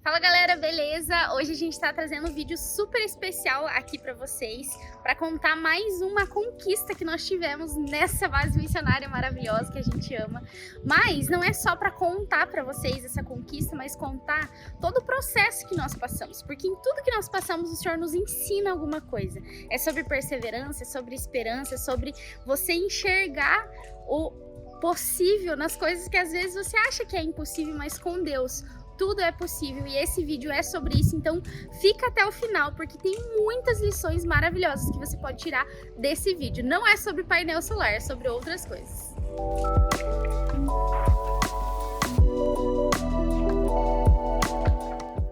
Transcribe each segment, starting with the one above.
Fala galera, beleza? Hoje a gente tá trazendo um vídeo super especial aqui pra vocês, pra contar mais uma conquista que nós tivemos nessa base missionária maravilhosa que a gente ama. Mas não é só pra contar pra vocês essa conquista, mas contar todo o processo que nós passamos, porque em tudo que nós passamos o Senhor nos ensina alguma coisa. É sobre perseverança, é sobre esperança, é sobre você enxergar o possível nas coisas que às vezes você acha que é impossível, mas com Deus tudo é possível, e esse vídeo é sobre isso, então fica até o final, porque tem muitas lições maravilhosas que você pode tirar desse vídeo. Não é sobre painel solar, é sobre outras coisas.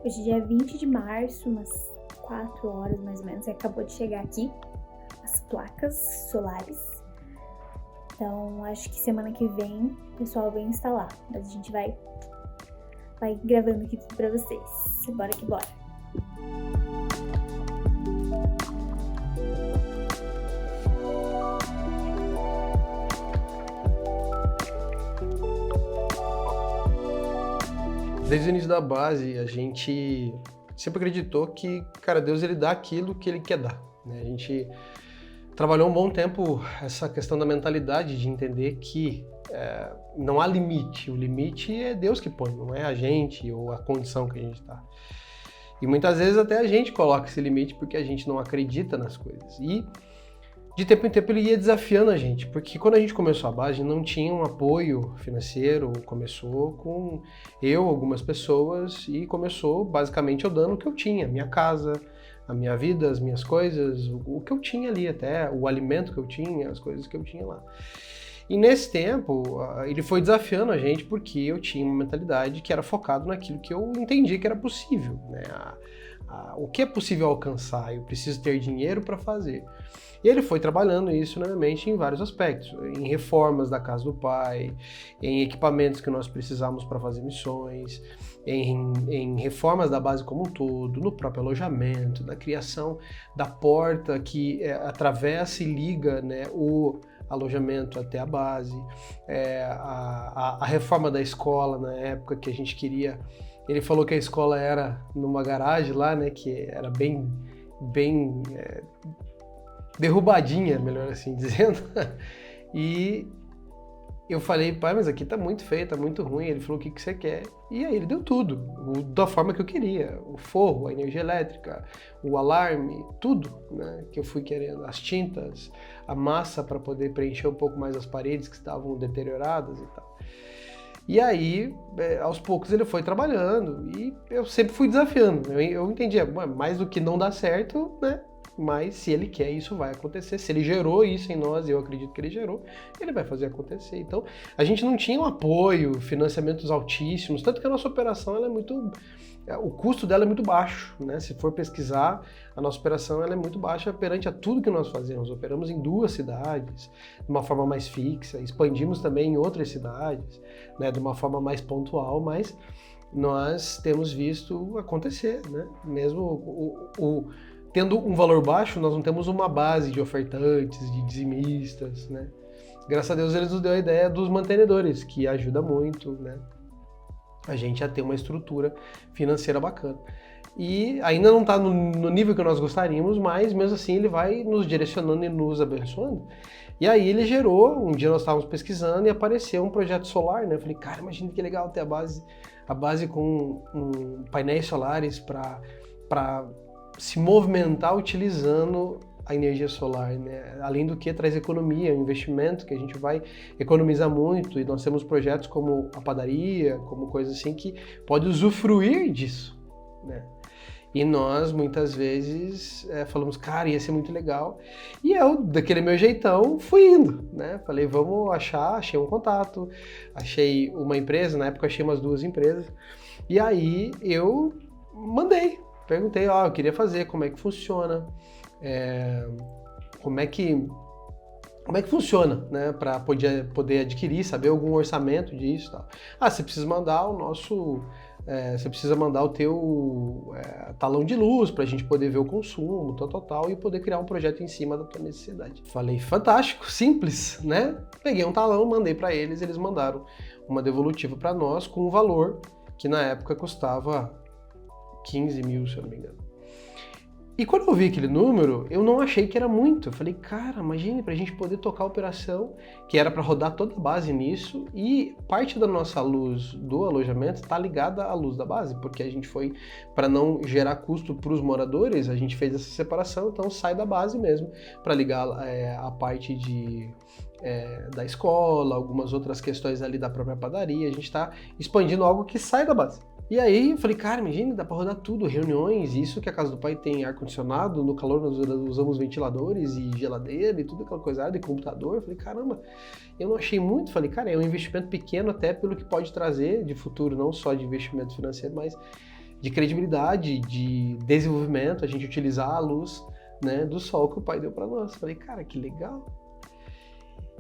Hoje é dia 20 de março, umas 4 horas mais ou menos, acabou de chegar aqui as placas solares. Então acho que semana que vem o pessoal vem instalar, mas a gente vai gravando aqui tudo pra vocês. Bora que bora! Desde o início da base, a gente sempre acreditou que, cara, Deus ele dá aquilo que ele quer dar, né? A gente trabalhou um bom tempo essa questão da mentalidade de entender que não há limite. O limite é Deus que põe, não é a gente ou a condição que a gente está. E muitas vezes até a gente coloca esse limite porque a gente não acredita nas coisas. E de tempo em tempo ele ia desafiando a gente, porque quando a gente começou a base não tinha um apoio financeiro, começou com eu, algumas pessoas, e começou basicamente eu dando o que eu tinha, minha casa, a minha vida, as minhas coisas, o que eu tinha ali até, o alimento que eu tinha, as coisas que eu tinha lá. E nesse tempo, ele foi desafiando a gente porque eu tinha uma mentalidade que era focado naquilo que eu entendi que era possível, né? O que é possível alcançar, eu preciso ter dinheiro para fazer. E ele foi trabalhando isso na minha mente em vários aspectos, em reformas da casa do pai, em equipamentos que nós precisávamos para fazer missões, em reformas da base como um todo, no próprio alojamento, na criação da porta que atravessa e liga, né, o alojamento até a base, a reforma da escola na época que a gente queria. Ele falou que a escola era numa garagem lá, né, que era bem derrubadinha, melhor assim dizendo. E eu falei, pai, mas aqui tá muito feio, tá muito ruim. Ele falou, o que você quer? E aí ele deu tudo, da forma que eu queria. O forro, a energia elétrica, o alarme, tudo, né, que eu fui querendo. As tintas, a massa para poder preencher um pouco mais as paredes que estavam deterioradas e tal. E aí, aos poucos ele foi trabalhando e eu sempre fui desafiando. Eu entendia, mais do que não dá certo, né? Mas se ele quer, isso vai acontecer. Se ele gerou isso em nós, eu acredito que ele gerou, ele vai fazer acontecer. Então, a gente não tinha um apoio, financiamentos altíssimos, tanto que a nossa operação ela é muito... O custo dela é muito baixo, né? Se for pesquisar, a nossa operação ela é muito baixa perante a tudo que nós fazemos. Operamos em 2 cidades, de uma forma mais fixa, expandimos também em outras cidades, né? De uma forma mais pontual, mas nós temos visto acontecer, né? Mesmo tendo um valor baixo, nós não temos uma base de ofertantes, de dizimistas, né? Graças a Deus eles nos deu a ideia dos mantenedores, que ajuda muito, né, a gente a ter uma estrutura financeira bacana. E ainda não está no nível que nós gostaríamos, mas mesmo assim ele vai nos direcionando e nos abençoando. E aí ele gerou, um dia nós estávamos pesquisando e apareceu um projeto solar, né? Eu falei, cara, imagina que legal ter a base com painéis solares para se movimentar utilizando a energia solar, né? Além do que traz economia, um investimento que a gente vai economizar muito, e nós temos projetos como a padaria, como coisas assim que pode usufruir disso, né? E nós muitas vezes falamos, cara, ia ser muito legal. E eu, daquele meu jeitão, fui indo, né? Falei, vamos achei um contato, achei uma empresa, na época achei umas 2 empresas, e aí eu perguntei, eu queria fazer, como é que funciona, como é que funciona, né, para poder adquirir, saber algum orçamento disso e tal. Você precisa mandar você precisa mandar o teu talão de luz para a gente poder ver o consumo, tal, e poder criar um projeto em cima da tua necessidade. Falei, fantástico, simples, né? Peguei um talão, mandei para eles, eles mandaram uma devolutiva para nós com um valor que na época custava 15 mil, se eu não me engano. E quando eu vi aquele número, eu não achei que era muito. Eu falei, cara, imagine pra gente poder tocar a operação, que era para rodar toda a base nisso, e parte da nossa luz do alojamento está ligada à luz da base, porque a gente foi, para não gerar custo para os moradores, a gente fez essa separação, então sai da base mesmo, para ligar a parte da escola, algumas outras questões ali da própria padaria, a gente está expandindo algo que sai da base. E aí eu falei, cara, imagina, dá pra rodar tudo, reuniões, isso que a casa do pai tem ar-condicionado, no calor nós usamos ventiladores e geladeira e tudo aquela coisa, e computador. Eu falei, caramba, eu não achei muito, falei, cara, é um investimento pequeno até pelo que pode trazer de futuro, não só de investimento financeiro, mas de credibilidade, de desenvolvimento, a gente utilizar a luz, né, do sol que o pai deu pra nós. Eu falei, cara, que legal.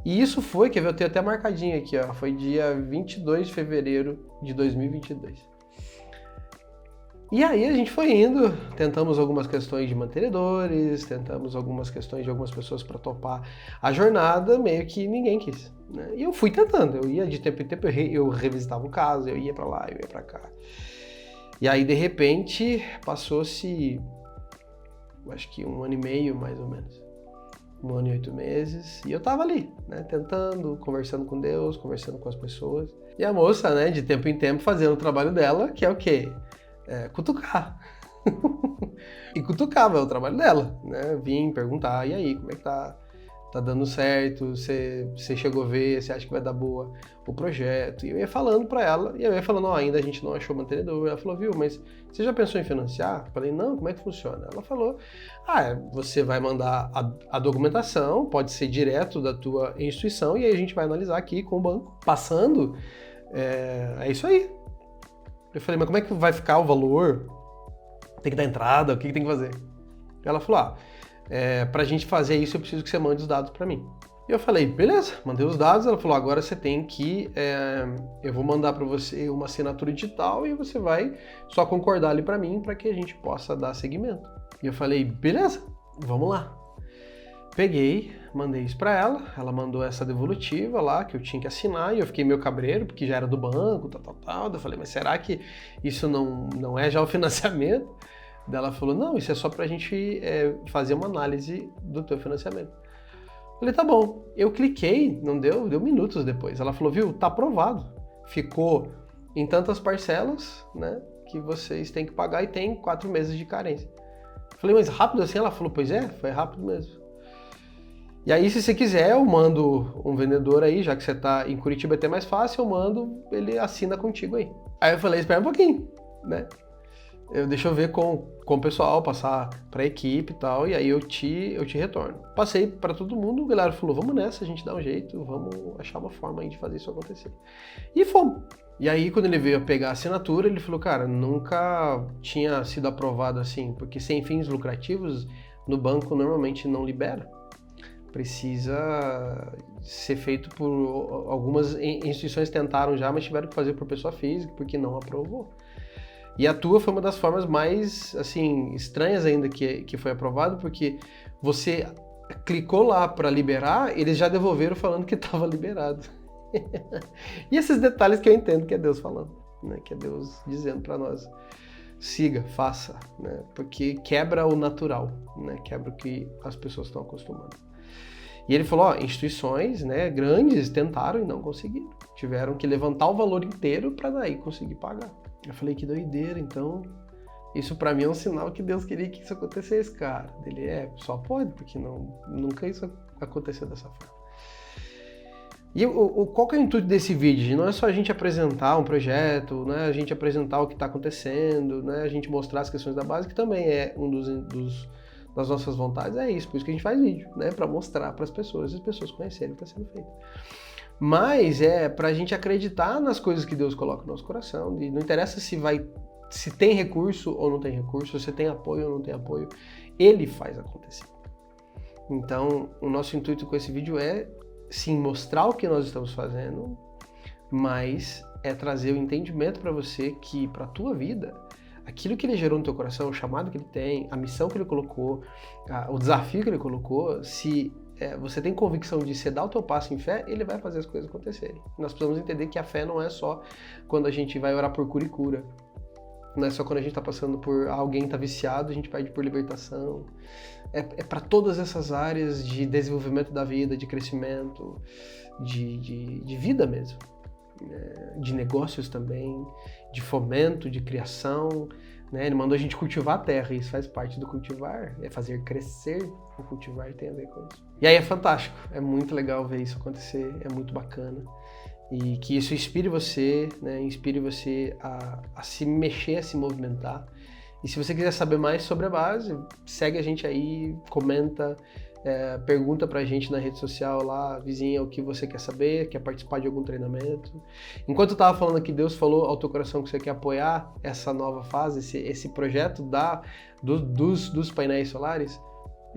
E isso foi, quer ver, eu tenho até marcadinho aqui, ó, foi dia 22 de fevereiro de 2022. E aí a gente foi indo, tentamos algumas questões de mantenedores, tentamos algumas questões de algumas pessoas para topar a jornada, meio que ninguém quis, né? E eu fui tentando, eu ia de tempo em tempo, eu revisitava o caso, eu ia para lá, eu ia para cá. E aí de repente passou-se, acho que 1 ano e meio mais ou menos, 1 ano e 8 meses, e eu tava ali, né, tentando, conversando com Deus, conversando com as pessoas. E a moça, né, de tempo em tempo fazendo o trabalho dela, que é o quê? Cutucar. E cutucava, é o trabalho dela, né? Vim perguntar, e aí, como é que tá? Tá dando certo? Você chegou a ver? Você acha que vai dar boa o projeto? E eu ia falando pra ela, e eu ia falando, ainda a gente não achou mantenedor. Ela falou, viu, mas você já pensou em financiar? Eu falei, não, como é que funciona? Ela falou, você vai mandar a documentação, pode ser direto da tua instituição, e aí a gente vai analisar aqui com o banco. Passando, é isso aí. Eu falei, mas como é que vai ficar o valor? Tem que dar entrada? O que tem que fazer? Ela falou, pra gente fazer isso eu preciso que você mande os dados pra mim. E eu falei, beleza, mandei os dados. Ela falou, agora você tem que, eu vou mandar pra você uma assinatura digital e você vai só concordar ali pra mim pra que a gente possa dar seguimento. E eu falei, beleza, vamos lá. Peguei, mandei isso pra ela mandou essa devolutiva lá que eu tinha que assinar e eu fiquei meio cabreiro porque já era do banco, tal. Eu falei, mas será que isso não é já o financiamento? Daí ela falou, não, isso é só pra gente fazer uma análise do teu financiamento. Eu falei, tá bom. Eu cliquei, não deu minutos depois. Ela falou, viu, tá aprovado. Ficou em tantas parcelas, né, que vocês têm que pagar e tem 4 meses de carência. Eu falei, mas rápido assim? Ela falou, pois é, foi rápido mesmo. E aí, se você quiser, eu mando um vendedor aí, já que você tá em Curitiba é até mais fácil, eu mando, ele assina contigo aí. Aí eu falei, espera um pouquinho, né? Deixa eu ver com o pessoal, passar pra equipe e tal, e aí eu te retorno. Passei pra todo mundo, o galera falou, vamos nessa, a gente dá um jeito, vamos achar uma forma aí de fazer isso acontecer. E fomos. E aí, quando ele veio pegar a assinatura, ele falou, cara, nunca tinha sido aprovado assim, porque sem fins lucrativos, no banco normalmente não libera. Precisa ser feito por algumas instituições tentaram já, mas tiveram que fazer por pessoa física porque não aprovou. E a tua foi uma das formas mais assim estranhas ainda que foi aprovado, porque você clicou lá para liberar, eles já devolveram falando que estava liberado. E esses detalhes que eu entendo que é Deus falando, né? Que é Deus dizendo para nós, siga, faça, né? Porque quebra o natural, né? Quebra o que as pessoas estão acostumadas. E ele falou, instituições, né, grandes tentaram e não conseguiram. Tiveram que levantar o valor inteiro para daí conseguir pagar. Eu falei, que doideira, então isso para mim é um sinal que Deus queria que isso acontecesse, cara. Ele só pode, porque nunca isso aconteceu dessa forma. E qual que é o intuito desse vídeo? Não é só a gente apresentar um projeto, né, a gente apresentar o que está acontecendo, né, a gente mostrar as questões da base, que também é um das nossas vontades, é isso, por isso que a gente faz vídeo, né, para mostrar para as pessoas e as pessoas conhecerem o que está sendo feito. Mas é para a gente acreditar nas coisas que Deus coloca no nosso coração, não interessa se tem recurso ou não tem recurso, se tem apoio ou não tem apoio, Ele faz acontecer. Então, o nosso intuito com esse vídeo é, sim, mostrar o que nós estamos fazendo, mas é trazer o entendimento para você que, para a tua vida, aquilo que ele gerou no teu coração, o chamado que ele tem, a missão que ele colocou, o desafio que ele colocou, se você tem convicção de você dar o teu passo em fé, ele vai fazer as coisas acontecerem. Nós precisamos entender que a fé não é só quando a gente vai orar por cura e cura. Não é só quando a gente está passando por alguém está viciado, a gente pede por libertação. É para todas essas áreas de desenvolvimento da vida, de crescimento, de vida mesmo. De negócios também, de fomento, de criação. Né? Ele mandou a gente cultivar a terra, e isso faz parte do cultivar, é fazer crescer. O cultivar tem a ver com isso. E aí é fantástico, é muito legal ver isso acontecer, é muito bacana. E que isso inspire você, né? Inspire você a se mexer, a se movimentar. E se você quiser saber mais sobre a base, segue a gente aí, comenta, pergunta pra gente na rede social lá, vizinha, o que você quer saber, quer participar de algum treinamento. Enquanto eu tava falando aqui, Deus falou ao teu coração que você quer apoiar essa nova fase, esse projeto dos painéis solares,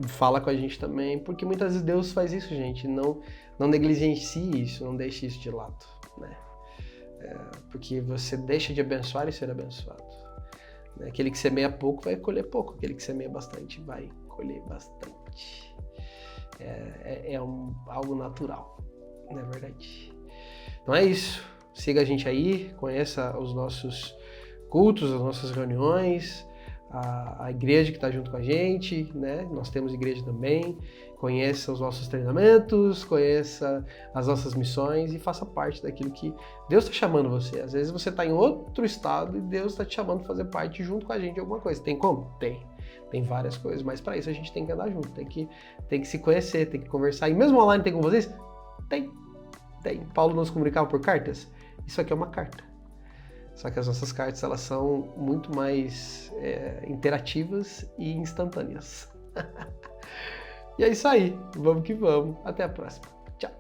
fala com a gente também, porque muitas vezes Deus faz isso, gente. Não negligencie isso, não deixe isso de lado, né? Porque você deixa de abençoar e ser abençoado. Aquele que semeia pouco vai colher pouco, aquele que semeia bastante vai colher bastante. Algo natural, não é verdade? Então é isso. Siga a gente aí, conheça os nossos cultos, as nossas reuniões, a igreja que está junto com a gente, né? Nós temos igreja também. Conheça os nossos treinamentos, conheça as nossas missões e faça parte daquilo que Deus está chamando você. Às vezes você está em outro estado e Deus está te chamando para fazer parte junto com a gente de alguma coisa. Tem como? Tem várias coisas, mas para isso a gente tem que andar junto, tem que se conhecer, tem que conversar. E mesmo online tem com vocês? Tem. Paulo nos comunicava por cartas? Isso aqui é uma carta. Só que as nossas cartas, elas são muito mais interativas e instantâneas. E é isso aí. Vamos que vamos. Até a próxima. Tchau.